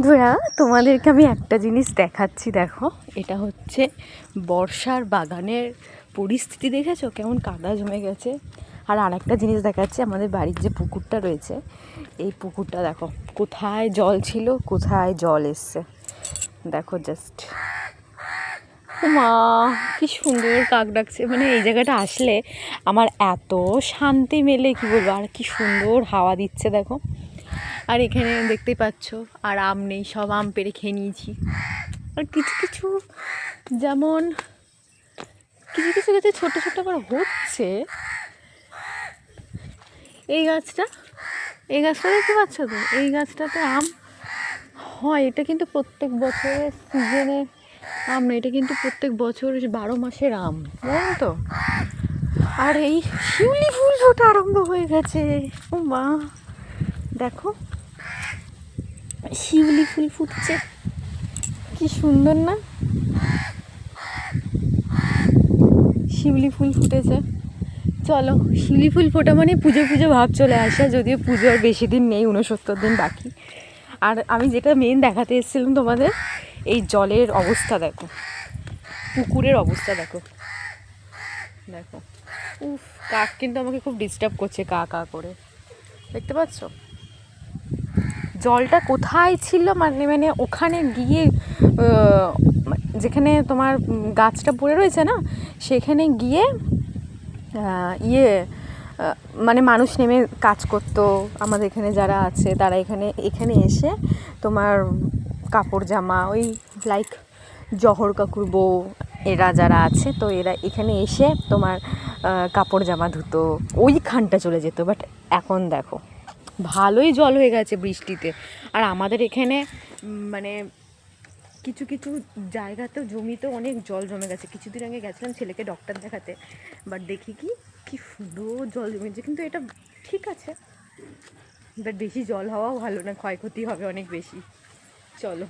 বন্ধুরা, তোমাদেরকে আমি একটা জিনিস দেখাচ্ছি। দেখো, এটা হচ্ছে বর্ষার বাগানের পরিস্থিতি। দেখেছো কেমন কাদা জমে গেছে? আর আরেকটা জিনিস দেখাচ্ছি, আমাদের বাড়ির যে পুকুরটা রয়েছে, এই পুকুরটা দেখো কোথায় জল ছিল, কোথায় জল এসছে। দেখো জাস্ট, মা কি সুন্দর কাক ডাকছে। মানে এই জায়গাটা আসলে আমার এত শান্তি মেলে, কি বলবো। আর কি সুন্দর হাওয়া দিচ্ছে দেখো। আর এখানে দেখতেই পাচ্ছ, আর আম নেই, সব আম পেড়ে খেয়ে নিয়েছি। আর কিছু কিছু, যেমন কিছু কিছু গাছে ছোটো ছোটো করে হচ্ছে। এই গাছটা দেখতে পাচ্ছ তো, এই গাছটাতে আম হয়। এটা কিন্তু প্রত্যেক বছরের সিজনের আম না, এটা কিন্তু প্রত্যেক বছর 12 মাসের আম, জানেন তো। আর এই শিউলি ফুল ফোটা আরম্ভ হয়ে গেছে। ও মা, দেখো শিউলি ফুল ফুটছে, কি সুন্দর না? শিউলি ফুল ফুটেছে। চলো, শিউলি ফুল ফোটা মানে পুজো পুজো ভাব চলে আসে, যদিও পুজো আর বেশি দিন নেই, 69 দিন বাকি। আর আমি যেটা মেন দেখাতে এসেছিলাম তোমাদের, এই জলের অবস্থা দেখো, পুকুরের অবস্থা দেখো। দেখো, উফ, কাক কিন্তু আমাকে খুব ডিস্টার্ব করছে, কা কা করে। দেখতে পাচ্ছ জলটা কোথায় ছিল? মানে ওখানে গিয়ে যেখানে তোমার গাছটা পড়ে রয়েছে না, সেখানে গিয়ে মানে মানুষ নেমে কাজ করতো। আমাদের এখানে যারা আছে তারা এখানে এসে তোমার কাপড় জামা, ওই লাইক জহর কাকুর বউ, এরা যারা আছে, তো এরা এখানে এসে তোমার কাপড় জামা ধুতো, ওইখানটা চলে যেত। বাট এখন দেখো ভালোই জল হয়ে গেছে বৃষ্টিতে। আর আমাদের এখানে মানে কিছু কিছু জায়গাতেও জমিতেও অনেক জল জমে গেছে। কিছুদিন আগে গেছিলাম ছেলেকে ডক্টর দেখাতে, বাট দেখি কি সুন্দর জল জমেছে। কিন্তু এটা ঠিক আছে, বাট বেশি জল হওয়াও ভালো না, ক্ষয়ক্ষতি হবে অনেক বেশি। চলো।